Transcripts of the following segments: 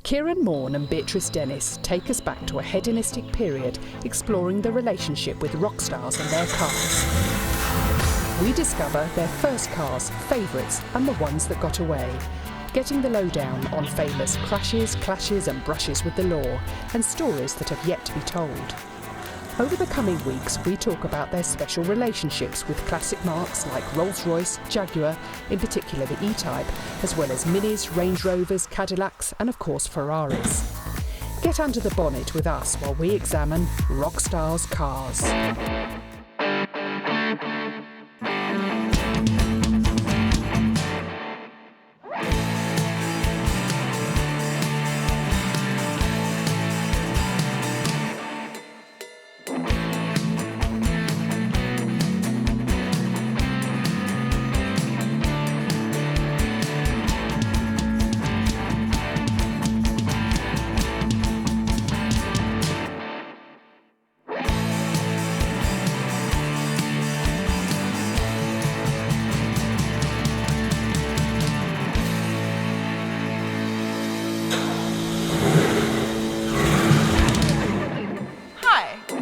Kieran Morn and Beatrice Dennis take us back to a hedonistic period exploring the relationship with Rockstars and their cars. We discover their first cars, favourites and the ones that got away, getting the lowdown on famous crashes, clashes and brushes with the law and stories that have yet to be told. Over the coming weeks, we talk about their special relationships with classic marques like Rolls-Royce, Jaguar, in particular the E-Type, as well as Minis, Range Rovers, Cadillacs and of course Ferraris. Get under the bonnet with us while we examine Rockstars cars.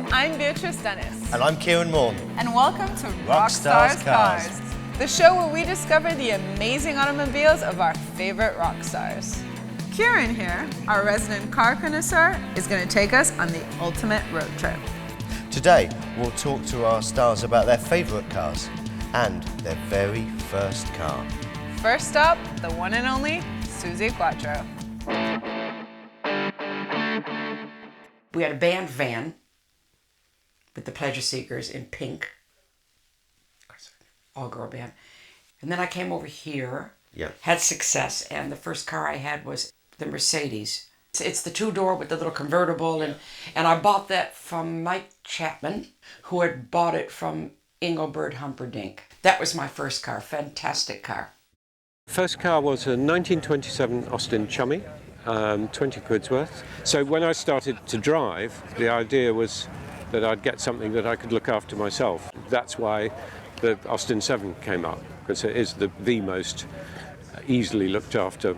I'm Beatrice Dennis. And I'm Kieran Morn. And welcome to Rockstars Cars, the show where we discover the amazing automobiles of our favorite rock stars. Kieran here, our resident car connoisseur, is going to take us on the ultimate road trip. Today, we'll talk to our stars about their favourite cars and their very first car. First up, the one and only Suzy Quattro. We had a band van with the Pleasure Seekers in pink. All-girl band. And then I came over here, had success, and the first car I had was the Mercedes. It's the two-door with the little convertible, and I bought that from Mike Chapman, who had bought it from Engelbert Humperdinck. That was my first car, fantastic car. First car was a 1927 Austin Chummy, 20 quid's worth. So when I started to drive, the idea was that I'd get something that I could look after myself. That's why the Austin 7 came up, because it is the most easily looked after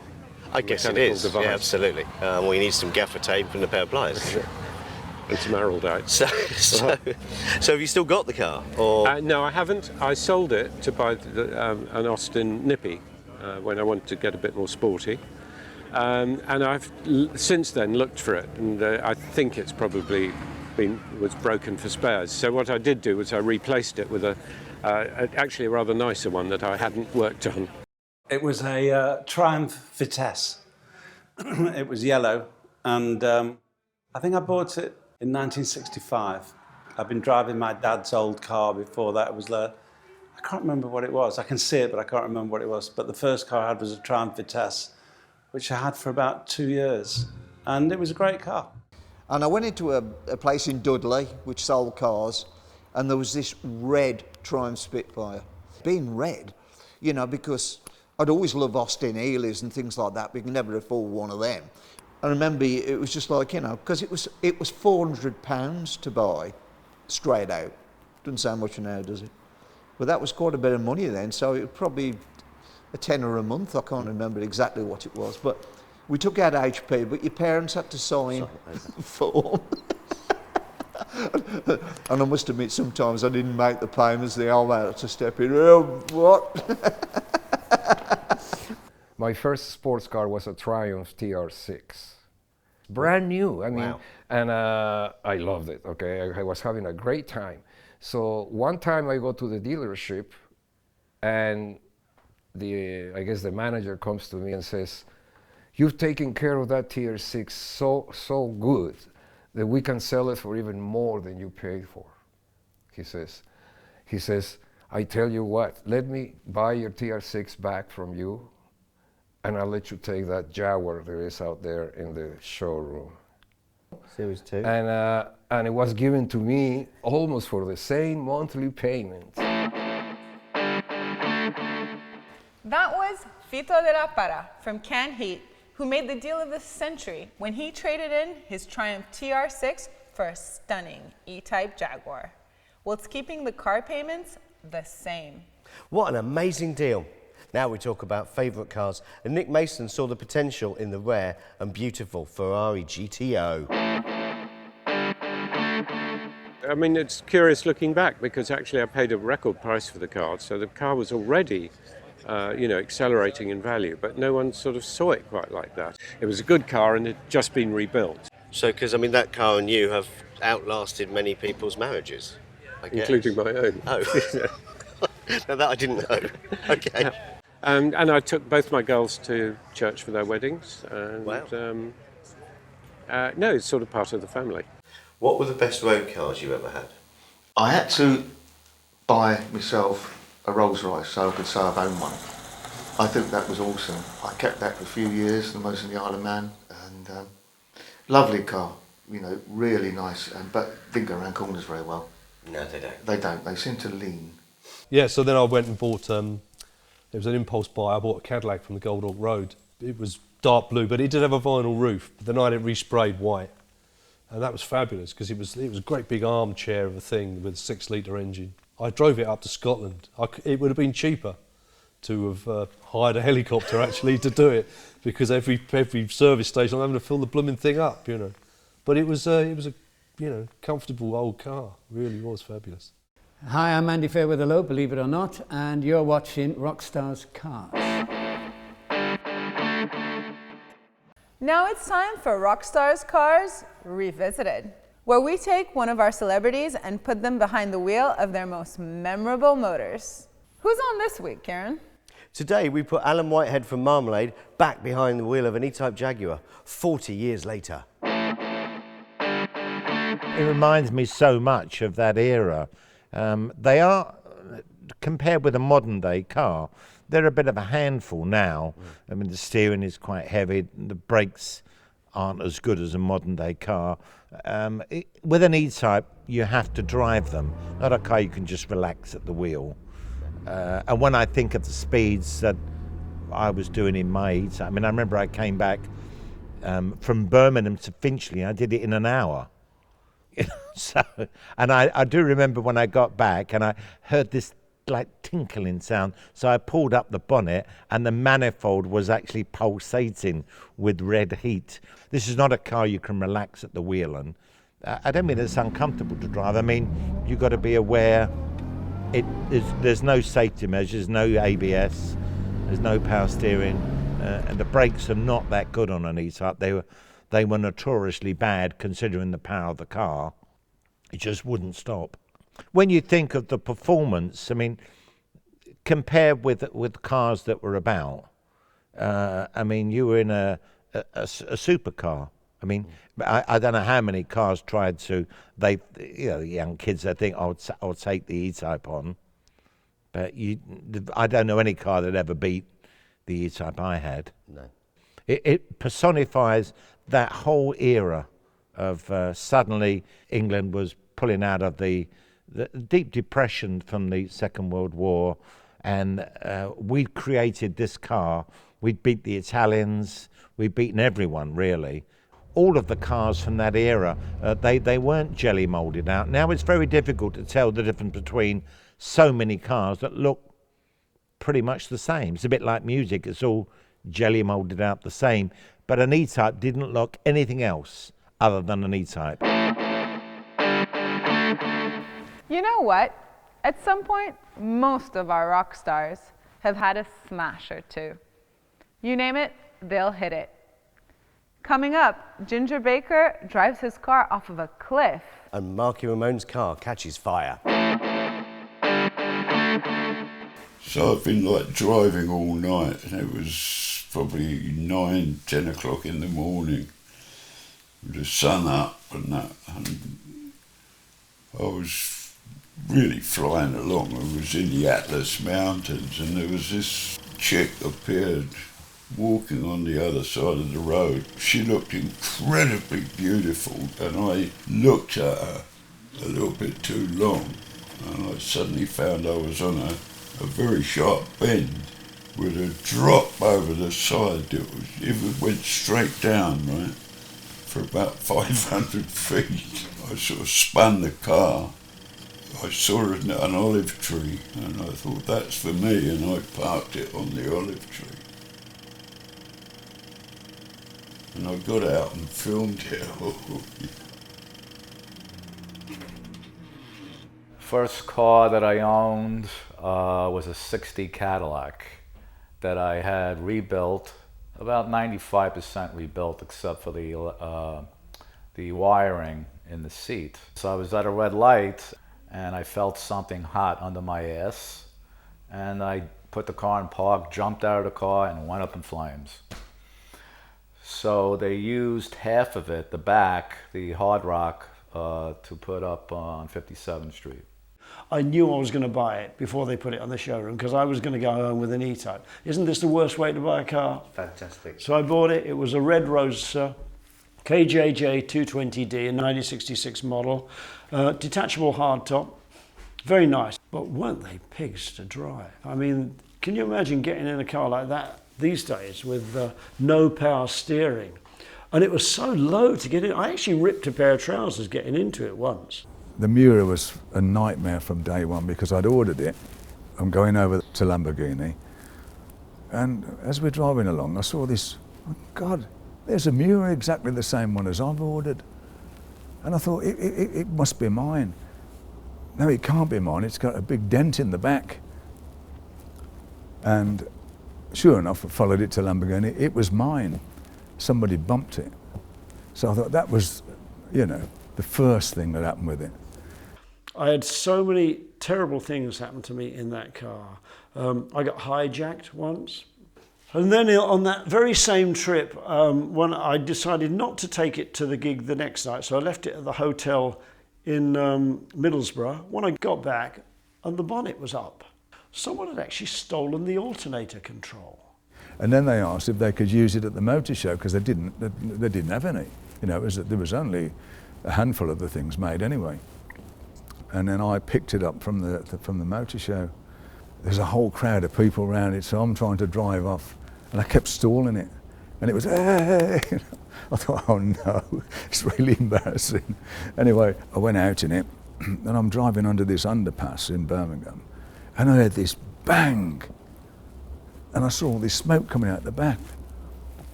I guess it is, device. yeah, absolutely. Well, you need some gaffer tape and a pair of pliers. And some araldite. So have you still got the car? Or? No, I haven't. I sold it to buy an Austin Nippy when I wanted to get a bit more sporty. And I've since then looked for it, and I think it's probably was broken for spares. So what I did do was I replaced it with actually a rather nicer one that I hadn't worked on. It was a Triumph Vitesse. It was yellow, and I think I bought it in 1965. I've been driving my dad's old car before that. It was I can't remember what it was. I can see it, but I can't remember what it was. But the first car I had was a Triumph Vitesse, which I had for about 2 years, and it was a great car. And I went into a place in Dudley which sold cars, and there was this red Triumph Spitfire. Being red, you know, because I'd always loved Austin Healey's and things like that, but you can never afford one of them. I remember it was just like, you know, because it was £400 to buy straight out. Doesn't sound much now, does it? But that was quite a bit of money then, so it was probably a tenner a month. I can't remember exactly what it was, but we took out HP, but your parents had to sign a form. And I must admit, sometimes I didn't make the payments. The old man had to step in. Oh, what? My first sports car was a Triumph TR6. Brand new, I mean, and I loved it, okay? I was having a great time. So one time I go to the dealership, and I guess the manager comes to me and says, "You've taken care of that TR6 so good that we can sell it for even more than you paid for," he says. "I tell you what, let me buy your TR6 back from you, and I'll let you take that Jaguar there is out there in the showroom." Series 2. And it was given to me almost for the same monthly payment. That was Fito de la Para from Can Heat, who made the deal of the century when he traded in his Triumph TR6 for a stunning E-Type Jaguar, whilst keeping the car payments the same. What an amazing deal. Now we talk about favourite cars, and Nick Mason saw the potential in the rare and beautiful Ferrari GTO. I mean, it's curious looking back because actually I paid a record price for the car, so the car was already, accelerating in value, but no one sort of saw it quite like that. It was a good car and it had just been rebuilt. So, because, I mean, that car and you have outlasted many people's marriages, I guess. Including my own. Oh, now that I didn't know. Okay. Yeah. And I took both my girls to church for their weddings. And, wow. No, it's sort of part of the family. What were the best road cars you ever had? I had to buy myself a Rolls Royce so I could say I've owned one. I think that was awesome. I kept that for a few years, the most in the Isle of Man, and lovely car, really nice, but didn't go around corners very well. No, they don't. They don't. They seem to lean. Yeah, so then I went and bought, it was an impulse buy, I bought a Cadillac from the Gold Hawk Road. It was dark blue, but it did have a vinyl roof, but then I had it resprayed white. And that was fabulous because it was a great big armchair of a thing with a 6-litre engine. I drove it up to Scotland. It would have been cheaper to have hired a helicopter actually to do it, because every service station I'm having to fill the blooming thing up, But it was a comfortable old car. It really was fabulous. Hi, I'm Andy Fairweather-Lowe, believe it or not, and you're watching Rockstars Cars. Now it's time for Rockstars Cars Revisited, where we take one of our celebrities and put them behind the wheel of their most memorable motors. Who's on this week, Kieran? Today we put Alan Whitehead from Marmalade back behind the wheel of an E-Type Jaguar 40 years later. It reminds me so much of that era. They are, compared with a modern day car, they're a bit of a handful now. I mean, the steering is quite heavy, the brakes aren't as good as a modern day car. With an E-Type, you have to drive them, not a car you can just relax at the wheel. And when I think of the speeds that I was doing in my E-Type, I mean, I remember I came back from Birmingham to Finchley, I did it in an hour. So, and I do remember when I got back and I heard this like tinkling sound, so I pulled up the bonnet and the manifold was actually pulsating with red heat. This is not a car you can relax at the wheel, and I don't mean it's uncomfortable to drive. I mean, you've got to be aware there's no safety measures, no ABS, there's no power steering, and the brakes are not that good on an E-Type. They were notoriously bad considering the power of the car. It just wouldn't stop. When you think of the performance, I mean, compared with cars that were about, I mean, you were in a supercar. I mean, I don't know how many cars tried to. Young kids, they think, I'll take the E-Type on, but I don't know any car that ever beat the E-Type I had. No. It personifies that whole era of suddenly England was pulling out of the deep depression from the Second World War, and we'd created this car. We'd beat the Italians, we'd beaten everyone really. All of the cars from that era, they weren't jelly molded out. Now it's very difficult to tell the difference between so many cars that look pretty much the same. It's a bit like music, it's all jelly molded out the same. But an E-Type didn't look anything else other than an E-Type. You know what? At some point, most of our rock stars have had a smash or two. You name it, they'll hit it. Coming up, Ginger Baker drives his car off of a cliff. And Marky Ramone's car catches fire. So I've been like driving all night, and it was probably 9, 10 o'clock in the morning, with the sun up and that, and I was really flying along. I was in the Atlas Mountains, and there was this chick appeared walking on the other side of the road. She looked incredibly beautiful, and I looked at her a little bit too long, and I suddenly found I was on a very sharp bend with a drop over the side. It went straight down, right, for about 500 feet. I sort of spun the car I saw an olive tree and I thought, that's for me, and I parked it on the olive tree. And I got out and filmed it all. First car that I owned was a '60 Cadillac that I had rebuilt, about 95% rebuilt, except for the wiring in the seat. So I was at a red light and I felt something hot under my ass, and I put the car in park, jumped out of the car, and went up in flames. So they used half of it, the back, the hard rock, to put up on 57th Street. I knew I was going to buy it before they put it on the showroom, because I was going to go home with an E-Type. Isn't this the worst way to buy a car? Fantastic. So I bought it. It was a red Roadster, KJJ 220D, a 1966 model, detachable hardtop, very nice. But weren't they pigs to drive? I mean, can you imagine getting in a car like that these days with no power steering? And it was so low to get in. I actually ripped a pair of trousers getting into it once. The Miura was a nightmare from day one because I'd ordered it. I'm going over to Lamborghini, and as we're driving along, I saw this, oh God, there's a Miura exactly the same one as I've ordered. And I thought, it must be mine. No, it can't be mine, it's got a big dent in the back. And sure enough, I followed it to Lamborghini, it was mine. Somebody bumped it. So I thought that was, you know, the first thing that happened with it. I had so many terrible things happen to me in that car. I got hijacked once. And then on that very same trip, when I decided not to take it to the gig the next night, so I left it at the hotel in Middlesbrough. When I got back, and the bonnet was up, someone had actually stolen the alternator control. And then they asked if they could use it at the motor show, because they didn't have any. You know, there was only a handful of the things made anyway. And then I picked it up from the motor show. There's a whole crowd of people around it, so I'm trying to drive off, and I kept stalling it. And it was, hey! I thought, oh no, it's really embarrassing. Anyway, I went out in it, and I'm driving under this underpass in Birmingham, and I heard this bang, and I saw all this smoke coming out the back.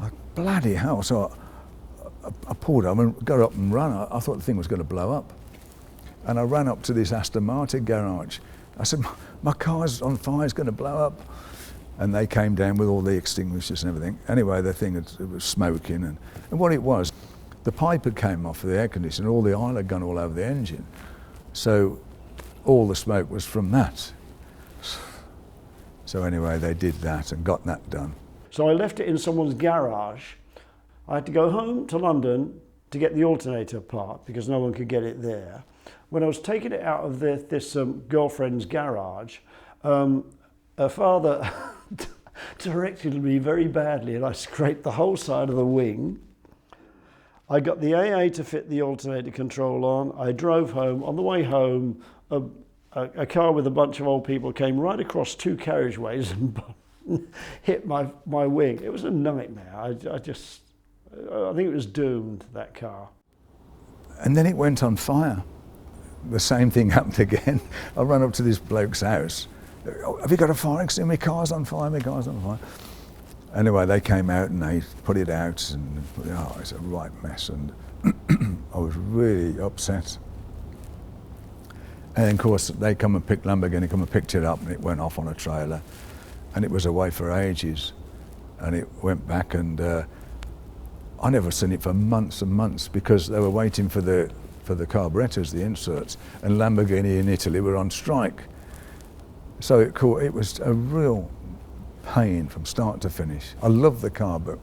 Like, bloody hell. So I pulled up and got up and ran. I thought the thing was going to blow up. And I ran up to this Aston Martin garage. I said, my car's on fire, it's going to blow up. And they came down with all the extinguishers and everything. Anyway, the thing it was smoking. And what it was, the pipe had came off of the air conditioner, all the oil had gone all over the engine. So all the smoke was from that. So anyway, they did that and got that done. So I left it in someone's garage. I had to go home to London to get the alternator part because no one could get it there. When I was taking it out of this girlfriend's garage, her father directed me very badly, and I scraped the whole side of the wing. I got the AA to fit the alternator control on. I drove home. On the way home, a car with a bunch of old people came right across two carriageways and hit my wing. It was a nightmare. I think it was doomed, that car. And then it went on fire. The same thing happened again. I ran up to this bloke's house. Have you got a fire extinguisher? My car's on fire, my car's on fire. Anyway, they came out and they put it out, and oh, it's a right mess. And I was really upset. And of course, they Lamborghini come and picked it up, and it went off on a trailer. And it was away for ages. And it went back, and I never seen it for months and months because they were waiting for the carburetors, the inserts, and Lamborghini in Italy were on strike. So it was a real pain from start to finish. I love the car, but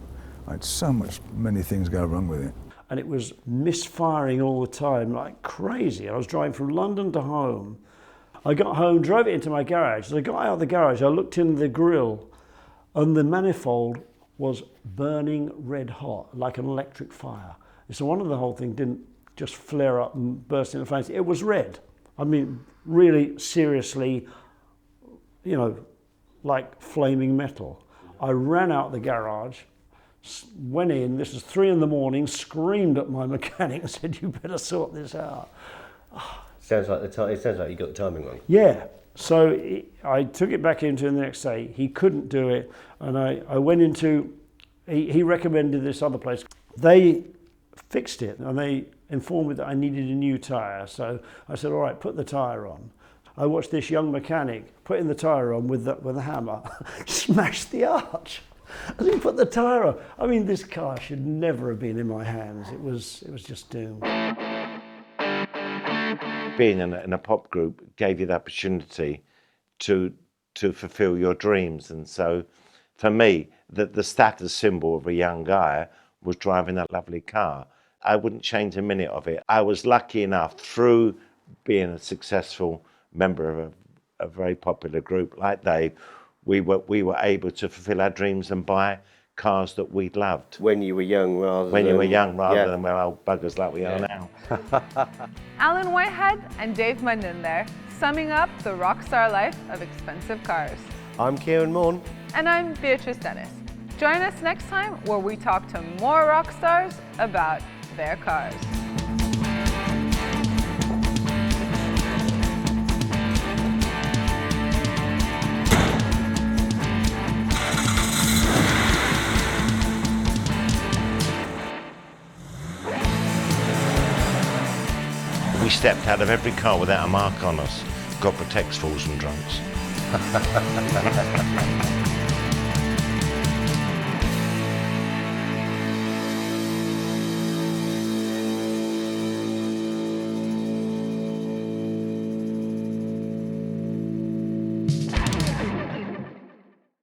I had many things go wrong with it. And it was misfiring all the time, like crazy. I was driving from London to home. I got home, drove it into my garage. As I got out of the garage, I looked in the grille, and the manifold was burning red hot, like an electric fire. So one of the whole thing didn't just flare up and burst into flames. It was red. I mean, really seriously, you know, like flaming metal. I ran out the garage, went in, this was 3 in the morning, screamed at my mechanic and said, you better sort this out. Oh, Sounds like it sounds like you got the timing wrong. Yeah. So I took it back into him the next day. He couldn't do it, and I went into. He recommended this other place. They fixed it, and they informed me that I needed a new tyre. So I said, all right, put the tyre on. I watched this young mechanic putting the tyre on with a hammer, smash the arch as he put the tyre on. I mean, this car should never have been in my hands. It was just doomed. Being in a pop group gave you the opportunity to fulfill your dreams, and so for me, the status symbol of a young guy was driving that lovely car. I wouldn't change a minute of it. I was lucky enough, through being a successful member of a very popular group like Dave, we were able to fulfill our dreams and buy cars that we loved. When you were young rather than we're old buggers like we are now. Alan Whitehead and Dave Munden there, summing up the rock star life of expensive cars. I'm Kieran Morn. And I'm Beatrice Dennis. Join us next time where we talk to more rock stars about their cars. We stepped out of every car without a mark on us. God protects fools and drunks.